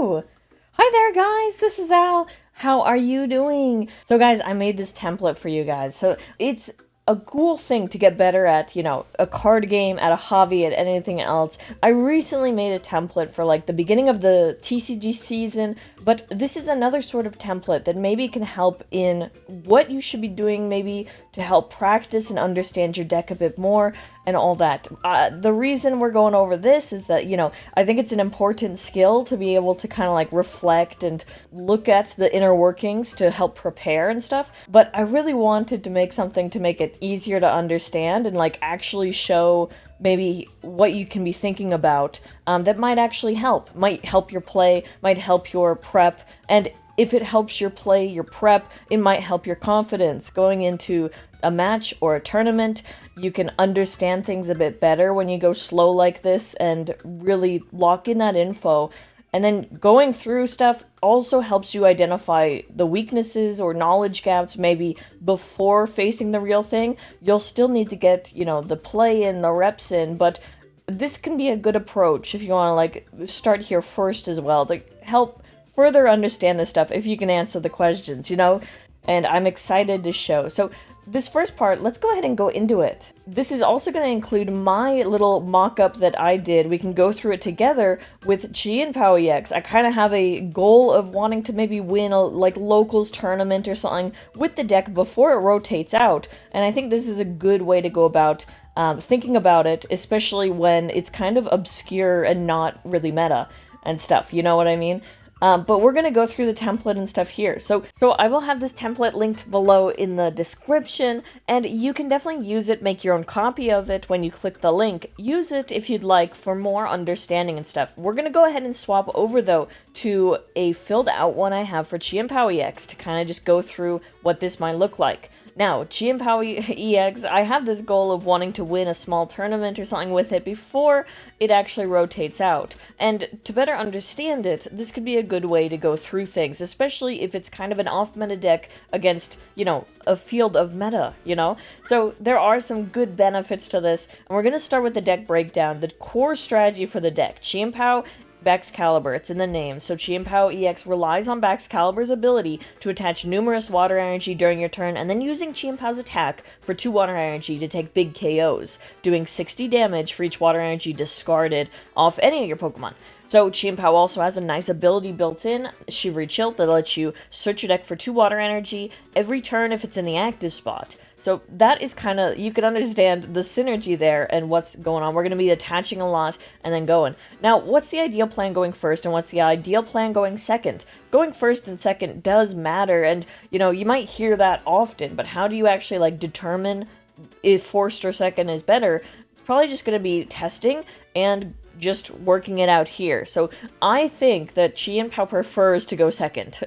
Hello! Hi there, guys. This is Al. How are you doing? So, guys, I made this template for you guys. So, it's a cool thing to get better at, a card game, at a hobby, at anything else. I recently made a template for like the beginning of the TCG season, but this is another sort of template that maybe can help in what you should be doing, maybe to help practice and understand your deck a bit more and all that. The reason we're going over this is that, I think it's an important skill to be able to kind of like reflect and look at the inner workings to help prepare and stuff. But I really wanted to make something to make it easier to understand and like actually show maybe what you can be thinking about that might actually might help your play, might help your prep, and if it helps your play, your prep, it might help your confidence going into a match or a tournament. You can understand things a bit better when you go slow like this and really lock in that info. And then going through stuff also helps you identify the weaknesses or knowledge gaps maybe before facing the real thing. You'll still need to get, the play in, the reps in, but this can be a good approach if you want to like start here first as well to help further understand this stuff if you can answer the questions, and I'm excited to show. So this first part, let's go ahead and go into it. This is also going to include my little mock-up that I did. We can go through it together with Chien Pao EX. I kind of have a goal of wanting to maybe win a like locals tournament or something with the deck before it rotates out, and I think this is a good way to go about thinking about it, especially when it's kind of obscure and not really meta and stuff, you know what I mean? But we're going to go through the template and stuff here. So I will have this template linked below in the description, and you can definitely use it, make your own copy of it when you click the link. Use it if you'd like for more understanding and stuff. We're going to go ahead and swap over, though, to a filled out one I have for Chien Pao EX to kind of just go through what this might look like. Now, Chien Pao EX, I have this goal of wanting to win a small tournament or something with it before it actually rotates out. And to better understand it, this could be a good way to go through things, especially if it's kind of an off-meta deck against, a field of meta, So there are some good benefits to this, and we're going to start with the deck breakdown. The core strategy for the deck, Chien Pao Baxcalibur, it's in the name. So Chien Pao EX relies on Baxcalibur's ability to attach numerous water energy during your turn, and then using Chien Pao's attack for 2 water energy to take big KOs, doing 60 damage for each water energy discarded off any of your Pokemon. So Chien Pao also has a nice ability built in, Shivery Chill, that lets you search your deck for 2 water energy every turn if it's in the active spot. So that is kind of, you can understand the synergy there and what's going on. We're going to be attaching a lot and then going. Now, what's the ideal plan going first and what's the ideal plan going second? Going first and second does matter, and, you might hear that often, but how do you actually, like, determine if first or second is better? It's probably just going to be testing and just working it out here. So I think that Chien Pao prefers to go second.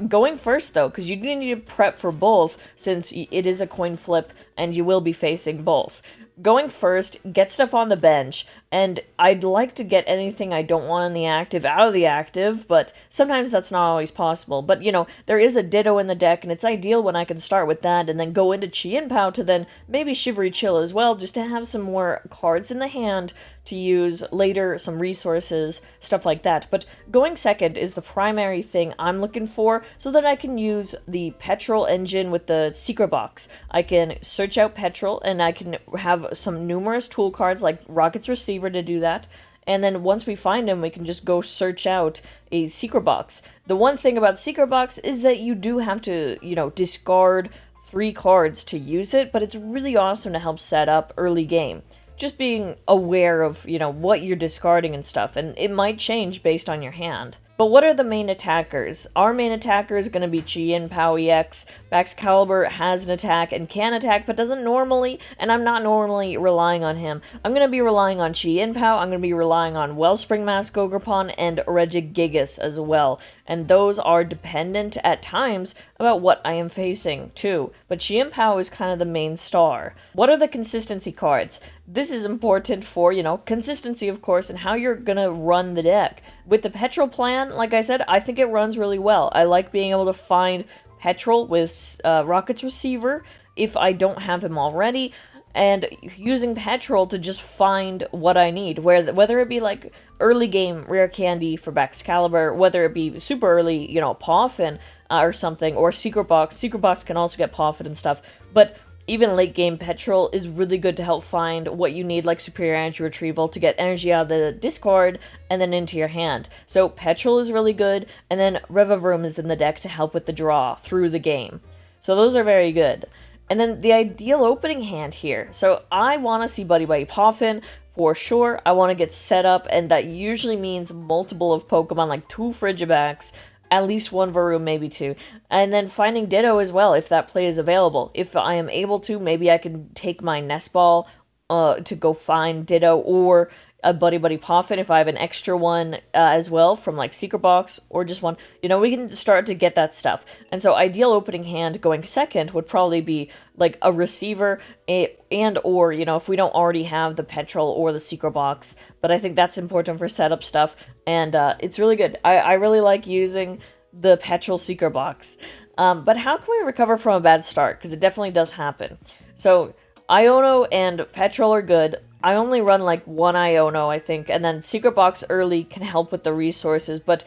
Going first, though, because you do need to prep for both, since it is a coin flip and you will be facing both. Going first, get stuff on the bench, and I'd like to get anything I don't want in the active out of the active, but sometimes that's not always possible. But, there is a Ditto in the deck, and it's ideal when I can start with that and then go into Chien Pao to then maybe Shivery Chill as well, just to have some more cards in the hand to use later, some resources, stuff like that. But going second is the primary thing I'm looking for, so that I can use the Petrol engine with the secret box. I can search out Petrol, and I can have some numerous tool cards like Rocket's Receiver to do that. And then once we find him, we can just go search out a secret box. The one thing about secret box is that you do have to, discard 3 cards to use it, but it's really awesome to help set up early game. Just being aware of, what you're discarding and stuff, and it might change based on your hand. But what are the main attackers? Our main attacker is going to be Chien Pao EX. Baxcalibur has an attack and can attack, but doesn't normally, and I'm not normally relying on him. I'm going to be relying on Chien Pao, I'm going to be relying on Wellspring Mask Ogerpon, and Regigigas as well. And those are dependent at times about what I am facing, too. But Chien Pao is kind of the main star. What are the consistency cards? This is important for, consistency, of course, and how you're going to run the deck. With the Petrol plan, like I said, I think it runs really well. I like being able to find Petrol with Rocket's Receiver if I don't have him already. and using petrol to just find what I need, whether it be like early game rare candy for Baxcalibur, whether it be super early, Poffin or something, or Secret Box. Secret Box can also get Poffin and stuff, but even late game petrol is really good to help find what you need, like Superior Energy Retrieval, to get energy out of the discard and then into your hand. So petrol is really good, and then Revavroom is in the deck to help with the draw through the game. So those are very good. And then the ideal opening hand here. So I want to see Buddy Buddy Poffin for sure. I want to get set up, and that usually means multiple of Pokemon, like 2 Frigibax, at least 1 Varoom, maybe 2. And then finding Ditto as well, if that play is available. If I am able to, maybe I can take my Nest Ball to go find Ditto, or a Buddy Buddy Poffin if I have an extra one as well from like Secret Box, or just one. We can start to get that stuff. And so ideal opening hand going second would probably be like a receiver and or, if we don't already have the petrol or the Secret Box. But I think that's important for setup stuff, and it's really good. I really like using the petrol Secret Box. But how can we recover from a bad start? Because it definitely does happen. So Iono and petrol are good. I only run like 1 Iono, I think, and then Secret Box early can help with the resources, but,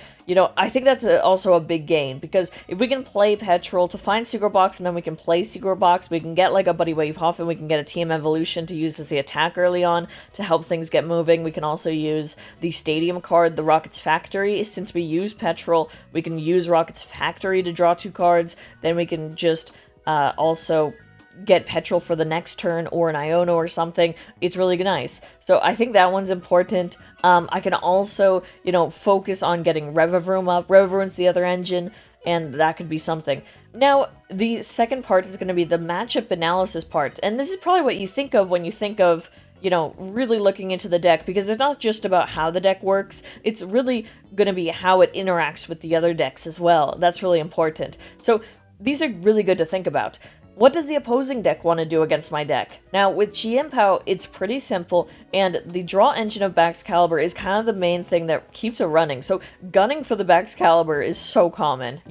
I think that's also a big gain, because if we can play Petrol to find Secret Box, and then we can play Secret Box, we can get like a Buddy Buddy Poffin, we can get a TM Evolution to use as the attack early on to help things get moving. We can also use the Stadium card, the Rocket's Factory. Since we use Petrol, we can use Rocket's Factory to draw 2 cards, then we can just also get petrol for the next turn, or an Iono or something. It's really nice. So I think that one's important. I can also, focus on getting Revavroom up. Revavroom's the other engine, and that could be something. Now, the second part is going to be the matchup analysis part, and this is probably what you think of when you think of really looking into the deck, because it's not just about how the deck works, it's really going to be how it interacts with the other decks as well. That's really important. So these are really good to think about. What does the opposing deck want to do against my deck? Now, with Chien Pao, it's pretty simple, and the draw engine of Baxcalibur is kind of the main thing that keeps it running. So gunning for the Baxcalibur is so common,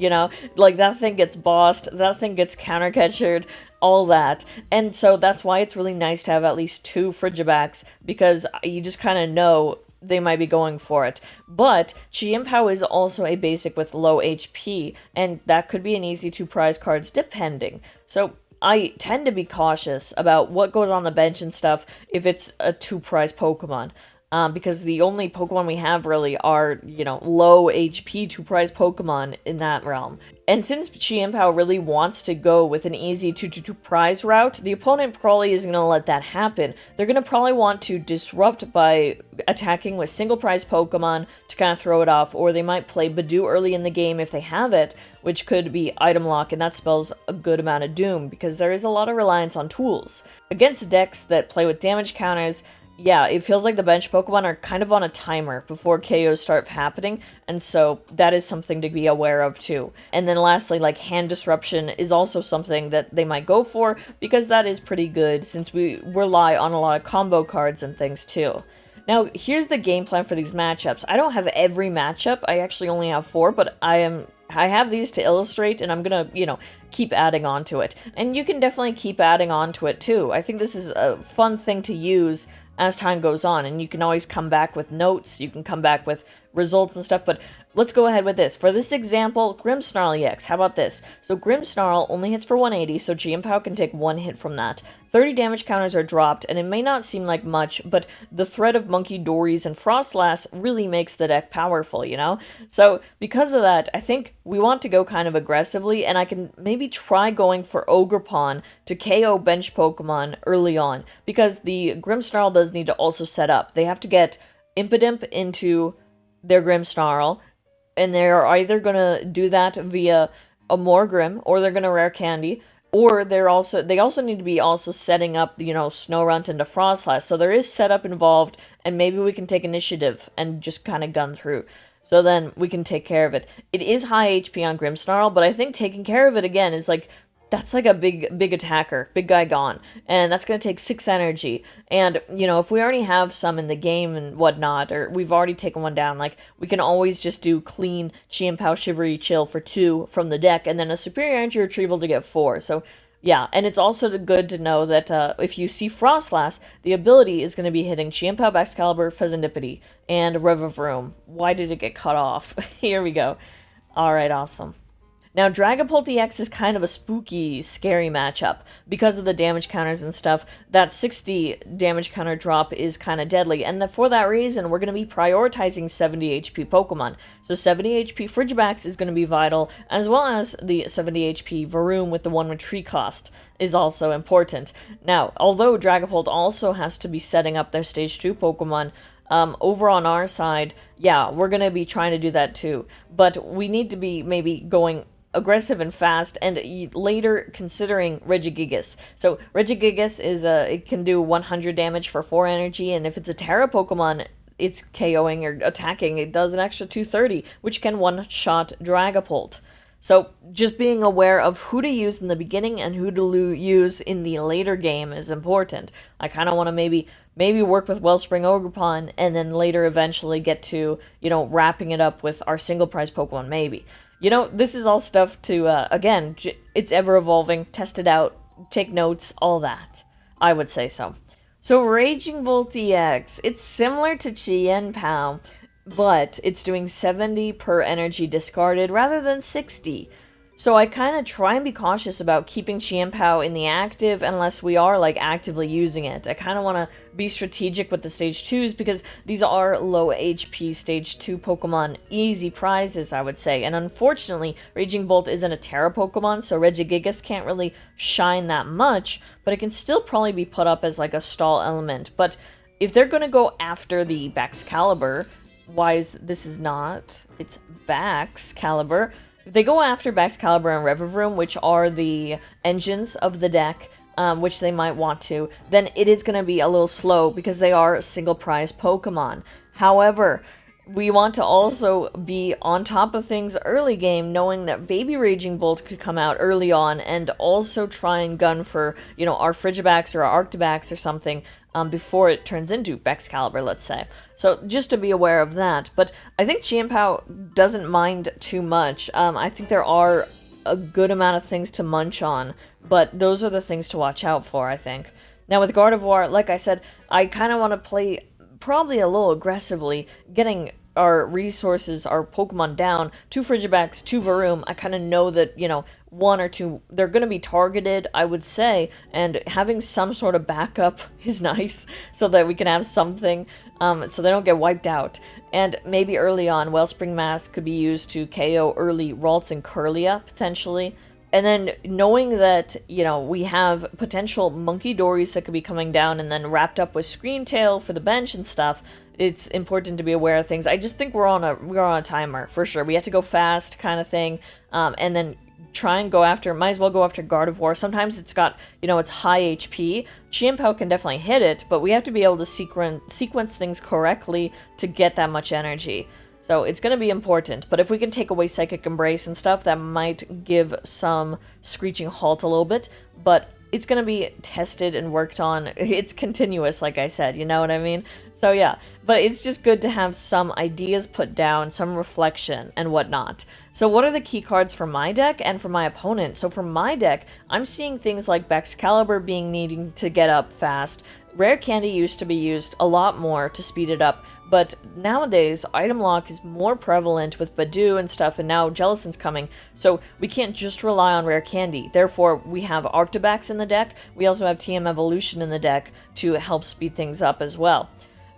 Like, that thing gets bossed, that thing gets counter-catchered, all that. And so that's why it's really nice to have at least 2 Frigibax, because you just kind of know they might be going for it. But Chien Pao is also a basic with low HP, and that could be an easy 2 prize cards depending. So I tend to be cautious about what goes on the bench and stuff if it's a 2 prize Pokemon. Because the only Pokemon we have really are, low HP 2 prize Pokemon in that realm. And since Chien Pao really wants to go with an easy 2 prize route, the opponent probably isn't going to let that happen. They're going to probably want to disrupt by attacking with single prize Pokemon to kind of throw it off, or they might play Badoo early in the game if they have it, which could be item lock, and that spells a good amount of doom, because there is a lot of reliance on tools. Against decks that play with damage counters, yeah, it feels like the bench Pokemon are kind of on a timer before KOs start happening, and so that is something to be aware of too. And then lastly, like, hand disruption is also something that they might go for, because that is pretty good since we rely on a lot of combo cards and things too. Now, here's the game plan for these matchups. I don't have every matchup, I actually only have 4, but I have these to illustrate, and I'm gonna, keep adding on to it. And you can definitely keep adding on to it too. I think this is a fun thing to use as time goes on, and you can always come back with notes, you can come back with results and stuff, but let's go ahead with this. For this example, Grimmsnarl EX, how about this? So Grimmsnarl only hits for 180, so Chien Pao can take 1 hit from that. 30 damage counters are dropped, and it may not seem like much, but the threat of Monkey Dories and Frostlass really makes the deck powerful, So because of that, I think we want to go kind of aggressively, and I can maybe try going for Ogerpon to KO bench Pokemon early on, because the Grimmsnarl does need to also set up. They have to get Impidimp into their Grimmsnarl, and they're either gonna do that via a Morgrim, or they're gonna rare candy, or they also need to be also setting up, Snorunt into Frostlass. So there is setup involved, and maybe we can take initiative and just kind of gun through. So then we can take care of it. It is high HP on Grimmsnarl, but I think taking care of it again is like, that's like a big attacker, big guy gone, and that's going to take 6 energy, and, if we already have some in the game and whatnot, or we've already taken one down, like, we can always just do clean Chien Pao Shivery Chill for 2 from the deck, and then a Superior Energy Retrieval to get 4, so Yeah, and it's also good to know that if you see Frostlass, the ability is going to be hitting Chien Pao, Excalibur, Pheasantipity, and Rev of Room. Why did it get cut off? Here we go. Alright, awesome. Now, Dragapult EX is kind of a spooky, scary matchup because of the damage counters and stuff. That 60 damage counter drop is kind of deadly, and for that reason, we're going to be prioritizing 70 HP Pokemon. So 70 HP Frigibax is going to be vital, as well as the 70 HP Varoom with the 1 retreat cost is also important. Now, although Dragapult also has to be setting up their Stage 2 Pokemon, over on our side, yeah, we're going to be trying to do that too. But we need to be maybe going aggressive and fast, and later considering Regigigas. So Regigigas is it can do 100 damage for 4 energy, and if it's a Terra Pokemon, it's KOing or attacking, it does an extra 230, which can one-shot Dragapult. So just being aware of who to use in the beginning and who to use in the later game is important. I kind of want to maybe work with Wellspring Ogerpon and then later eventually get to, wrapping it up with our single prize Pokemon maybe. This is all stuff to, again, it's ever evolving, test it out, take notes, all that. I would say so. So Raging Bolt EX, it's similar to Chien Pao, but it's doing 70 per energy discarded rather than 60. So I kind of try and be cautious about keeping Chien Pao in the active unless we are actively using it. I kind of want to be strategic with the stage 2s because these are low HP stage 2 Pokemon, easy prizes I would say. And unfortunately, Raging Bolt isn't a Terra Pokemon, so Regigigas can't really shine that much, but it can still probably be put up as a stall element. But if they're going to go after the Baxcalibur, this is not, it's Baxcalibur. If they go after Baxcalibur and Revavroom, which are the engines of the deck, which they might want to, then it is going to be a little slow because they are single prize Pokemon. However, we want to also be on top of things early game, knowing that Baby Raging Bolt could come out early on, and also try and gun for, our Frigibax or our Arctibax or something before it turns into Baxcalibur, let's say. So just to be aware of that. But I think Chien Pao doesn't mind too much. I think there are a good amount of things to munch on, but those are the things to watch out for, I think. Now with Gardevoir, like I said, I kind of want to play probably a little aggressively, getting our resources, our Pokemon down, 2 Frigibax, 2 Varoom. I kind of know that, 1 or 2, they're going to be targeted, I would say, and having some sort of backup is nice so that we can have something, so they don't get wiped out. And maybe early on, Wellspring Mask could be used to KO early Ralts and Kirlia, potentially. And then knowing that, we have potential Monkey Dories that could be coming down and then wrapped up with Screamtail for the bench and stuff, it's important to be aware of things. I just think we're on a timer, for sure. We have to go fast kind of thing, and then try and might as well go after Gardevoir. Sometimes it's got, it's high HP. Chien Pao can definitely hit it, but we have to be able to sequence things correctly to get that much energy. So it's going to be important, but if we can take away Psychic Embrace and stuff, that might give some Screeching Halt a little bit, but it's going to be tested and worked on. It's continuous, like I said, you know what I mean? So yeah, but it's just good to have some ideas put down, some reflection and whatnot. So what are the key cards for my deck and for my opponent? So for my deck, I'm seeing things like Baxcalibur needing to get up fast. Rare Candy used to be used a lot more to speed it up, but nowadays, item lock is more prevalent with Badoo and stuff, and now Jellicent's coming, so we can't just rely on Rare Candy. Therefore, we have Arctibax in the deck, we also have TM Evolution in the deck to help speed things up as well.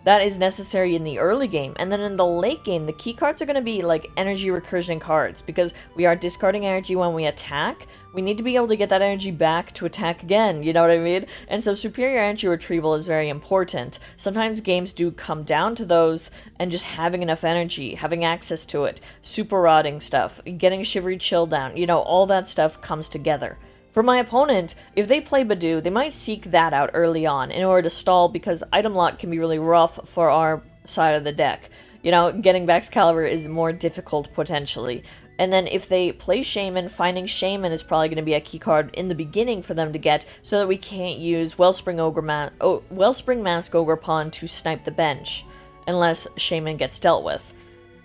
That is necessary in the early game, and then in the late game, the key cards are going to be energy recursion cards, because we are discarding energy when we attack. We need to be able to get that energy back to attack again, you know what I mean? And so superior energy retrieval is very important. Sometimes games do come down to those, and just having enough energy, having access to it, super rotting stuff, getting Shivery Chill down, all that stuff comes together. For my opponent, if they play Badoo, they might seek that out early on in order to stall, because item lock can be really rough for our side of the deck. Getting Baxcalibur is more difficult potentially. And then if they play Shaman, finding Shaman is probably going to be a key card in the beginning for them to get, so that we can't use Wellspring Mask Ogerpon to snipe the bench, unless Shaman gets dealt with.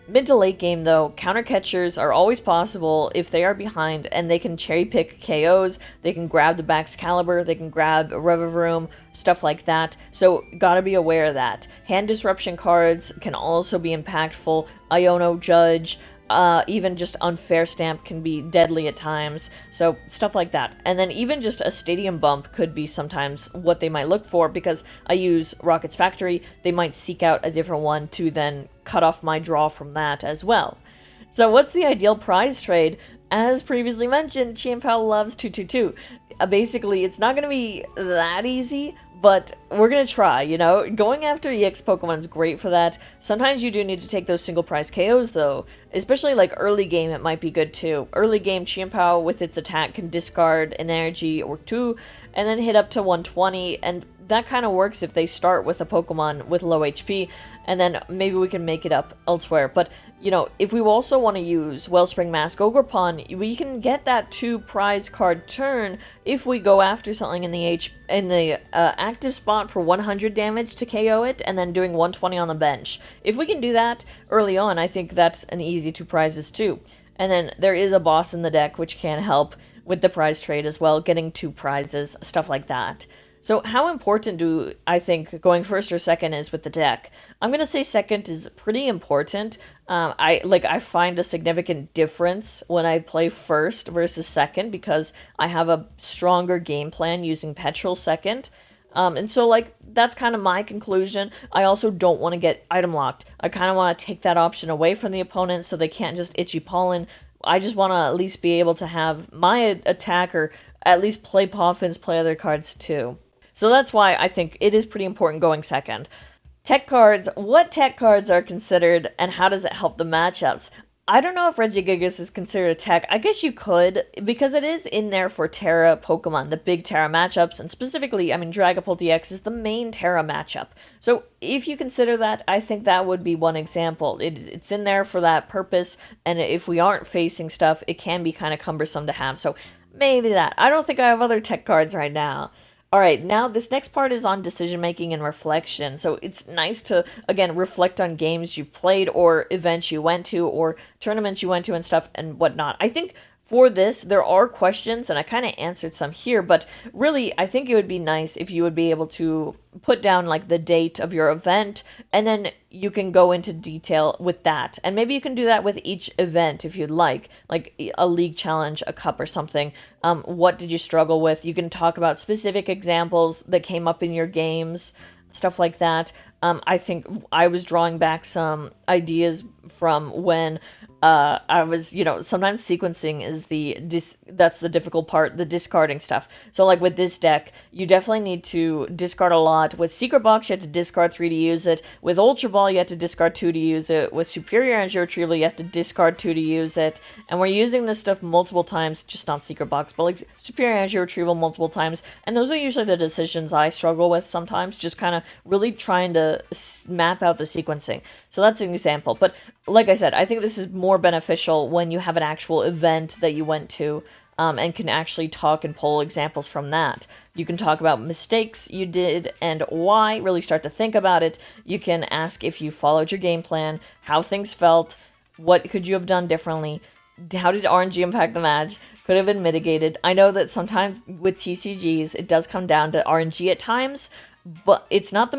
Mid to late game, though, counter catchers are always possible if they are behind, and they can cherry pick KOs, they can grab the Baxcalibur, they can grab Revavroom, stuff like that, so gotta be aware of that. Hand disruption cards can also be impactful, Iono Judge, even just Unfair Stamp can be deadly at times, so stuff like that. And then even just a Stadium Bump could be sometimes what they might look for, because I use Rocket's Factory, they might seek out a different one to then cut off my draw from that as well. So what's the ideal prize trade? As previously mentioned, Chien Pao loves 222. Basically, it's not going to be that easy, but we're going to try, you know? Going after EX Pokemon's great for that. Sometimes you do need to take those single prize KOs, though. Especially, like, early game, it might be good, too. Early game, Chien Pao, with its attack, can discard an energy or two, and then hit up to 120, and that kind of works if they start with a Pokemon with low HP, and then maybe we can make it up elsewhere. But, you know, if we also want to use Wellspring Mask Ogerpon, we can get that 2 prize card turn if we go after something in the active spot for 100 damage to KO it, and then doing 120 on the bench. If we can do that early on, I think that's an easy 2 prizes too. And then there is a boss in the deck which can help with the prize trade as well, getting 2 prizes, stuff like that. So how important do I think going first or second is with the deck? I'm going to say second is pretty important. I find a significant difference when I play first versus second, because I have a stronger game plan using Petrol second. And so, like, that's kind of my conclusion. I also don't want to get item locked. I kind of want to take that option away from the opponent so they can't just itchy pollen. I just want to at least be able to have my attacker at least play Poffins, play other cards too. So that's why I think it is pretty important going second. Tech cards, what tech cards are considered and how does it help the matchups? I don't know if Regigigas is considered a tech. I guess you could, because it is in there for Terra Pokemon, the big Terra matchups, and specifically, I mean, Dragapult DX is the main Terra matchup. So if you consider that, I think that would be one example. It's in there for that purpose, and if we aren't facing stuff, it can be kind of cumbersome to have. So maybe that. I don't think I have other tech cards right now. Alright, now this next part is on decision making and reflection. So it's nice to, again, reflect on games you've played or events you went to or tournaments you went to and stuff and whatnot. I think for this, there are questions, and I kind of answered some here, but really, I think it would be nice if you would be able to put down, like, the date of your event, and then you can go into detail with that. And maybe you can do that with each event if you'd like a league challenge, a cup or something. What did you struggle with? You can talk about specific examples that came up in your games, stuff like that. I think I was drawing back some ideas from when I was, you know, sometimes sequencing is that's the difficult part, the discarding stuff. So like with this deck, you definitely need to discard a lot. With Secret Box, you have to discard 3 to use it. With Ultra Ball, you have to discard 2 to use it. With Superior Energy Retrieval, you have to discard 2 to use it. And we're using this stuff multiple times, just not Secret Box, but like Superior Energy Retrieval multiple times. And those are usually the decisions I struggle with sometimes, just kind of really trying to map out the sequencing. So that's an example. But like I said, I think this is more beneficial when you have an actual event that you went to and can actually talk and pull examples from that. You can talk about mistakes you did and why, really start to think about it. You can ask if you followed your game plan, how things felt, what could you have done differently, how did RNG impact the match, could have been mitigated. I know that sometimes with TCGs, it does come down to RNG at times, but it's not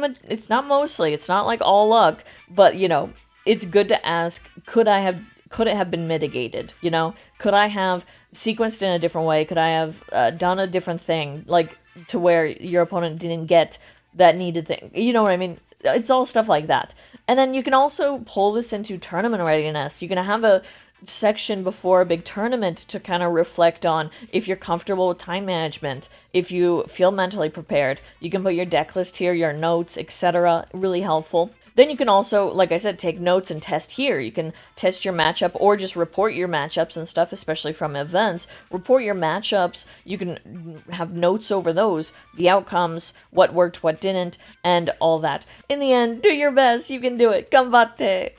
mostly, it's not like all luck, but you know, it's good to ask, could it have been mitigated? You know, could I have sequenced in a different way? Could I have done a different thing, like to where your opponent didn't get that needed thing? You know what I mean? It's all stuff like that. And then you can also pull this into tournament readiness. You can have a section before a big tournament to kind of reflect on if you're comfortable with time management, if you feel mentally prepared. You can put your deck list here, your notes, etc. Really helpful. Then you can also, like I said, take notes and test here. You can test your matchup or just report your matchups and stuff, especially from events. Report your matchups. You can have notes over those, the outcomes, what worked, what didn't, and all that. In the end, do your best. You can do it. Ganbatte.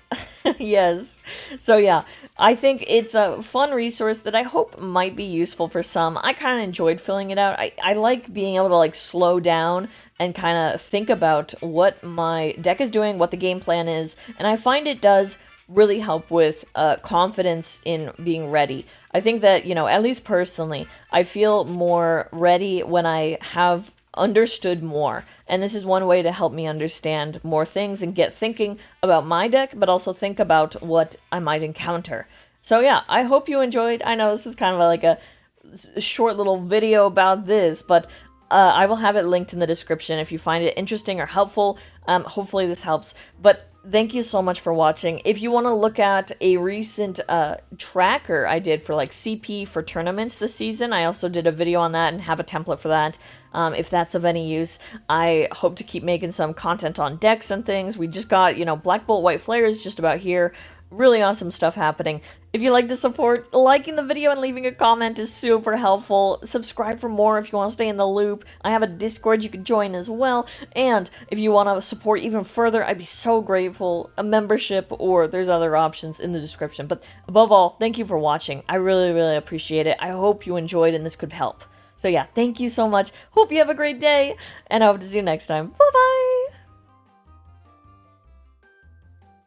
Yes. So yeah, I think it's a fun resource that I hope might be useful for some. I kind of enjoyed filling it out. I like being able to like slow down and kind of think about what my deck is doing, what the game plan is, and I find it does really help with confidence in being ready. I think that, at least personally, I feel more ready when I have understood more. And this is one way to help me understand more things and get thinking about my deck, but also think about what I might encounter. So yeah, I hope you enjoyed. I know this was kind of like a short little video about this, but I will have it linked in the description if you find it interesting or helpful. Hopefully this helps. But thank you so much for watching. If you want to look at a recent tracker I did for like CP for tournaments this season, I also did a video on that and have a template for that. If that's of any use, I hope to keep making some content on decks and things. We just got, Black Bolt White Flare is just about here. Really awesome stuff happening. If you like to support, liking the video and leaving a comment is super helpful. Subscribe for more if you want to stay in the loop. I have a Discord you can join as well. And if you want to support even further, I'd be so grateful. A membership, or there's other options in the description. But above all, thank you for watching. I really, really appreciate it. I hope you enjoyed and this could help. So yeah, thank you so much. Hope you have a great day, and I hope to see you next time. Bye-bye!